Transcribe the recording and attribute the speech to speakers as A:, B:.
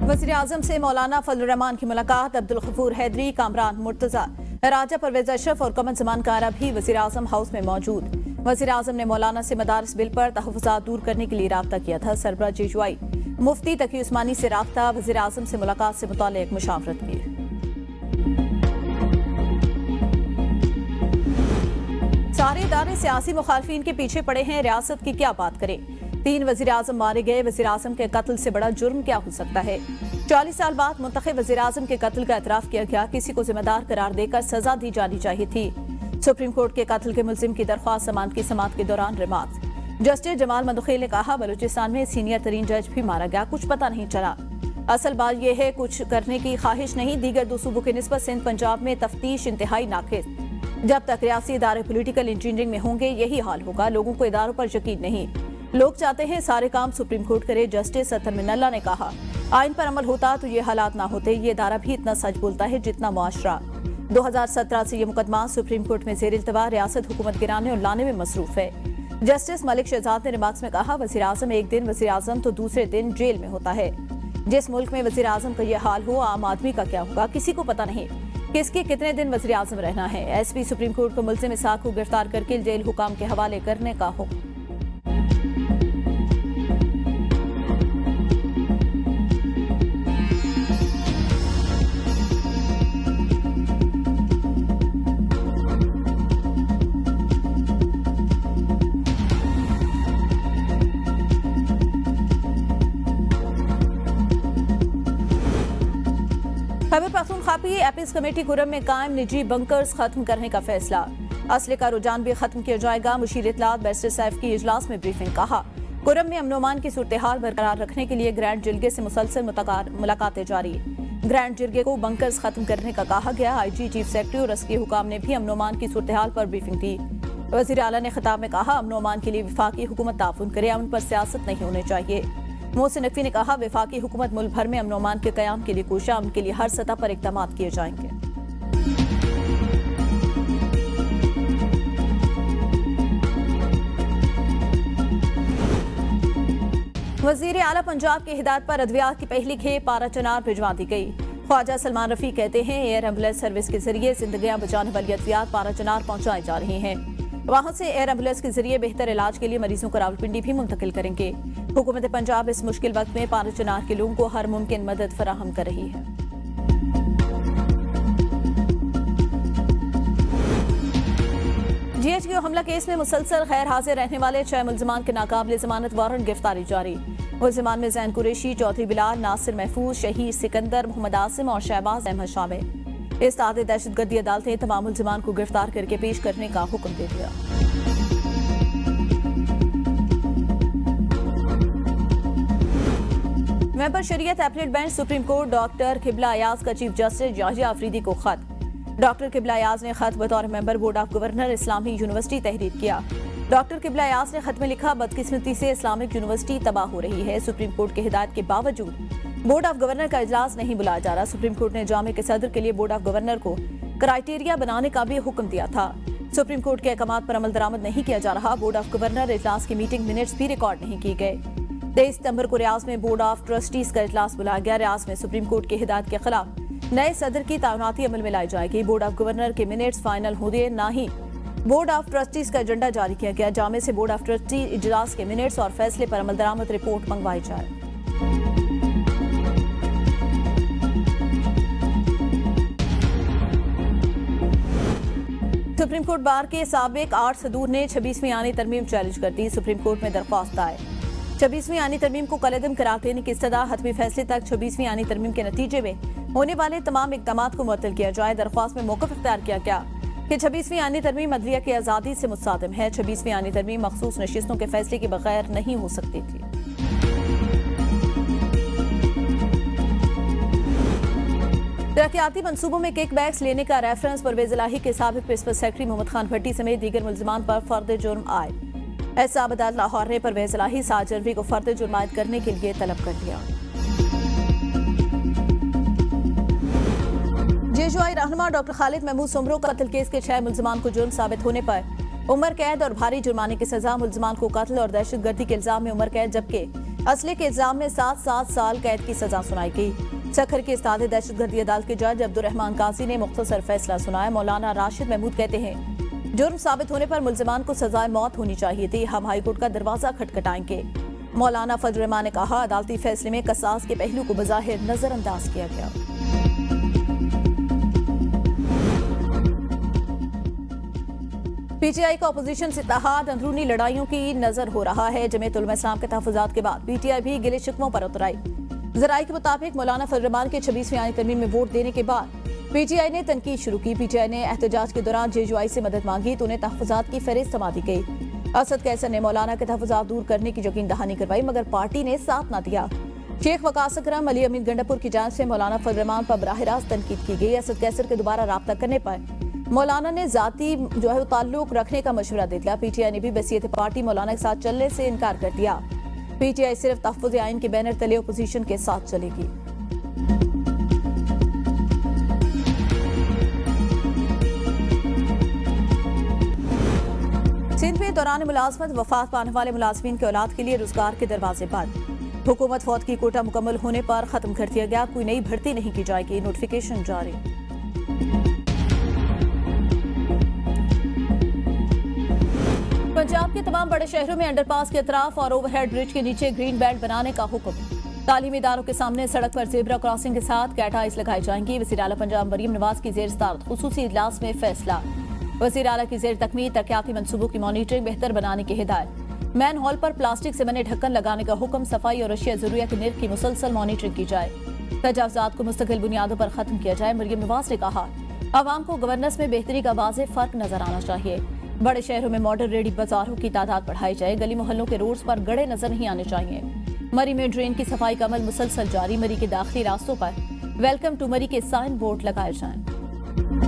A: वज़ीर आज़म से मौलाना फजल रहमान की मुलाकात। अब्दुल गफूर हैदरी, कामरान मुर्तजा, राजा परवेज अशरफ और कमर जमान कारा भी वज़ीर आज़म हाउस में मौजूद। वज़ीर आज़म ने मौलाना से मदारस बिल पर तहफ़्फ़ुज़ात दूर करने के लिए राब्ता किया था। सरबराह जेजुआई मुफ्ती तकी उस्मानी से राब्ता। वज़ीर आज़म से मुलाकात से मुताल्लिक़ मुशावरत की। सारे इदारे सियासी मुखालफिन के पीछे पड़े हैं, रियासत की क्या बात करें। 3 वज़ीर आज़म मारे गए, वज़ीर आज़म के कत्ल से बड़ा जुर्म क्या हो सकता है। 40 साल बाद मुंतखब वज़ीर आज़म के कत्ल का एतराफ़ किया गया। किसी को जिम्मेदार करार देकर सजा दी जानी चाहिए थी। सुप्रीम कोर्ट के कत्ल के मुल्जिम की दरख्वास्त जमानत की समाअत के दौरान रिमांड। जस्टिस जमाल मंदखिल ने कहा, बलूचिस्तान में सीनियर तरीन जज भी मारा गया, कुछ पता नहीं चला। असल बात यह है कुछ करने की ख्वाहिश नहीं। दीगर 2 सूबों के निस्बत सिंध पंजाब में तफ्तीश इंतहाई नाक़िस। जब तक रियासी इदारे पॉलिटिकल इंजीनियरिंग में होंगे यही हाल होगा। लोगों को इदारों पर यकीन नहीं। लोग चाहते हैं सारे काम सुप्रीम कोर्ट करे। जस्टिस सत्तर मिनल्ला ने कहा, आइन पर अमल होता तो ये हालात ना होते। ये इदारा भी इतना सच बोलता है जितना मुआशरा। 2017 से ये मुकदमा सुप्रीम कोर्ट में ज़ेर इल्तवा रियासत हुकूमत गिराने और लाने में मसरूफ है। जस्टिस मलिक शहजाद ने रिमार्क्स में कहा, वज़ीर आज़म एक दिन वज़ीर आज़म तो दूसरे दिन जेल में होता है। जिस मुल्क में वज़ीर आज़म का यह हाल हो, आम आदमी का क्या होगा किसी को पता नहीं। किसके कितने दिन वज़ीर आज़म रहना है। एसपी सुप्रीम कोर्ट को मुल्जिम इसाक को गिरफ्तार करके जेल हुकाम के हवाले करने का हुक्म। खैबर पख्तूनख्वा की एपीज कमेटी कुरम में कायम निजी बंकर्स खत्म करने का फैसला। असले का रुझान भी खत्म किया जाएगा। मुशीर इत्तलात बैरिस्टर सैफ की इजलास में ब्रीफिंग। कहा, कुरम में अमन-ओ-अमान की सूरत हाल बरकरार रखने के लिए ग्रैंड जिरगे से मुसलसल मुलाकातें जारी। ग्रैंड जिरगे को बंकर्स खत्म करने का कहा गया। IG, चीफ सेक्रेटरी और अस्की हुकाम ने भी अमन-ओ-अमान की सूरत हाल पर ब्रीफिंग दी। वज़ीर आला ने खिताब में कहा, अमन-ओ-अमान के लिए वफाकी हुकूमत ताउन करे, अमन पर सियासत नहीं होनी चाहिए। मोहसिन नकवी ने कहा, वफाकी हुकूमत मुल्क भर में अमन-ओ-अमान के क़याम के लिए कोशिश, अमन के लिए हर सतह पर इक़दाम किए जाएंगे। वज़ीर आला पंजाब की हिदायत पर अद्वियात की पहली खेप पारा चनार भिजवा दी गई। ख्वाजा सलमान रफी कहते हैं, एयर एम्बुलेंस सर्विस के जरिए जिंदगियां बचाने वाली अद्वियात पारा चनार पहुंचाई जा रही हैं। वहां से एयर एम्बुलेंस के जरिए बेहतर इलाज के लिए मरीजों को रावलपिंडी भी मुंतकिल करेंगे। हुकूमत पंजाब इस मुश्किल वक्त में पारा चनार के लोगों को हर मुमकिन मदद फराहम कर रही है। GHQ हमला केस में मुसलसल गैर हाजिर रहने वाले 6 मुल्जिमान के नाकाबिले जमानत वारंट गिरफ्तारी जारी। मुल्जिमान में जैन कुरैशी, चौधरी बिलाल, नासिर महफूज, शहीद सिकंदर, मोहम्मद आसिम और शहबाज अहमद शामिल। इस्ताद दहशतगर्दी अदालत ने तमाम मुल्जिमान को गिरफ्तार करके पेश करने का हुक्म दे दिया। मेंबर शरीयत appellate bench supreme court doctor किबला अयाज का चीफ जस्टिस याहिया अफरीदी को खत। डॉक्टर किबला अयाज ने खत बतौर member board of governor Islami university तहरीर किया। डॉक्टर किबला अयाज ने खत में लिखा, बदकिस्मती से इस्लामिक यूनिवर्सिटी तबाह हो रही है। सुप्रीम कोर्ट की हिदायत के बावजूद बोर्ड ऑफ गवर्नर का इजलास नहीं बुलाया जा रहा। सुप्रीम कोर्ट ने जामे के सदर के लिए बोर्ड ऑफ गवर्नर को क्राइटेरिया बनाने का भी हुक्म दिया था। सुप्रीम कोर्ट के अहकामात पर अमल दरामद नहीं किया जा रहा। बोर्ड ऑफ गवर्नर इजलास की मीटिंग मिनट्स भी रिकॉर्ड नहीं किए गए। 23 सितंबर को रियाज में बोर्ड ऑफ ट्रस्टीज का इजलास बुलाया गया। रियाज में सुप्रीम कोर्ट की हिदायत के खिलाफ नए सदर की तैनाती अमल में लाई जाएगी। बोर्ड ऑफ गवर्नर के मिनट्स फाइनल होंगे, ना ही बोर्ड ऑफ ट्रस्टीज का एजेंडा जारी किया गया। जामे से बोर्ड ऑफ ट्रस्टी इजलास के मिनट्स और फैसले पर अमल दरामद रिपोर्ट मंगवाई जाए। सुप्रीम कोर्ट बार के साबिक 8 सदूर ने 26वीं आनी तरमीम चैलेंज कर दी। सुप्रीम कोर्ट में दरख्वास्त दायर। 26वीं आनी तरमीम को कलअदम करार देने की इस्तदा। हतमी फैसले तक 26वीं आनी तरमीम के नतीजे में होने वाले तमाम इक़दामात को मुअत्तल किया जाए। दरख्वास्त में मौक़िफ़ इख्तियार किया गया कि 26वीं आनी तरमीम अदलिया की आज़ादी से मुत्सादिम है। 26वीं आनी तरमीम मखसूस नशिस्तों के फैसले के बगैर नहीं हो सकती थी। तरक्याती मंसूबों में किक बैक्स लेने का रेफरेंस परवेज इलाही के साबिक प्रिंसिपल सेक्रेटरी मोहम्मद खान भट्टी समेत दीगर मुल्जिमान पर फर्द जुर्म आए। एहसाब अदालत लाहौर ने परवेज इलाही 7 जनवरी को फर्द जुर्म आयद करने के लिए तलब कर लिया। जेजुआई रहनुमा डॉक्टर खालिद महमूद सुमरो का कत्ल केस के 6 मुल्जिमान को जुर्म साबित होने पर उम्र कैद और भारी जुर्माने की सजा। मुल्जिमान को कत्ल और दहशतगर्दी के इल्जाम में उम्र कैद, जबकि असले के इल्जाम में 7 साल कैद की सजा सुनाई गई। सखर की इस्तादे दहशतगर्दी अदालत के जज अब्दुर्रहमान काजी ने मुख्तसर फैसला सुनाया। मौलाना राशिद महमूद कहते हैं, जुर्म साबित होने पर मुल्जिमान को सजाए मौत होनी चाहिए थी। हम हाईकोर्ट का दरवाजा खटखटाएंगे। मौलाना फजल रहमान ने कहा, अदालती फैसले में कसास के पहलू को बज़ाहिर नजरअंदाज किया गया। पीटीआई का अपोजिशन से इत्तेहाद अंदरूनी लड़ाइयों की नजर हो रहा है। जमीयत उलमा इस्लाम के तहफ़्फ़ुज़ात के बाद पीटीआई भी गिले शिकवों पर उतर आई। ज़राए के मुताबिक मौलाना फजल रहमान के 26वीं आईनी तरमीम में वोट देने के बाद पीटीआई ने तनकीद शुरू की। पीटीआई ने एहतजाज के दौरान जेयूआई से मदद मांगी तो उन्हें तहफ़्फ़ुज़ात की फहरिस्त थमा दी गई। असद कैसर ने मौलाना के तहफ़्फ़ुज़ात दूर करने की यकीन दहानी करवाई, मगर पार्टी ने साथ न दिया। शेख वकास अकरम अली अमीन गंडापुर की जानिब से मौलाना फजल रहमान पर बराह रास्त तनकीद की गई। असद कैसर के दोबारा राब्ता करने पर मौलाना ने जाती ताल्लुक रखने का मशवरा दे दिया। पीटीआई ने भी बसीयत पार्टी मौलाना के साथ चलने से इनकार कर दिया। पीटीआई सिर्फ तहफ़्फ़ुज़ आइन के बैनर तले अपोजिशन के साथ चलेगी। सिंध में दौरान मुलाजमत वफात पाने वाले मुलाजमीन के औलाद के लिए रोजगार के दरवाजे बंद। हुकूमत फौत की कोटा मुकम्मल होने पर खत्म कर दिया गया। कोई नई भर्ती नहीं की जाएगी, नोटिफिकेशन जारी। पंजाब के तमाम बड़े शहरों में अंडरपास के अतराफ और ओवरहेड ब्रिज के नीचे ग्रीन बेल्ट बनाने का हुक्म। तालीमी इदारों के सामने सड़क पर जेब्रा क्रॉसिंग के साथ कैट आइस लगाई जाएंगी। वज़ीर आला पंजाब मरियम नवाज की जेर सदारत खुसूसी इजलास में फैसला। वज़ीर आला की जेर तकमील तरक्याती मंसूबों की मॉनिटरिंग बेहतर बनाने की हिदायत। मैन हॉल पर प्लास्टिक से बने ढक्कन लगाने का हुक्म। सफाई और अशिया ज़रूरिया के निर्ख की मुसलसल मॉनिटरिंग की जाए। तजावुज़ात को मुस्तकिल बुनियादों पर खत्म किया जाए। मरियम नवाज ने कहा, आवाम को गवर्नेंस में बेहतरी का वाज़ेह फर्क नजर आना चाहिए। बड़े शहरों में मॉडर्न रेडी बाजारों की तादाद बढ़ाई जाए। गली मोहल्लों के रोड्स पर गड़े नजर नहीं आने चाहिए। मरी में ड्रेन की सफाई का अमल मुसलसल जारी। मरी के दाखिली रास्तों पर वेलकम टू मरी के साइन बोर्ड लगाए जाएं।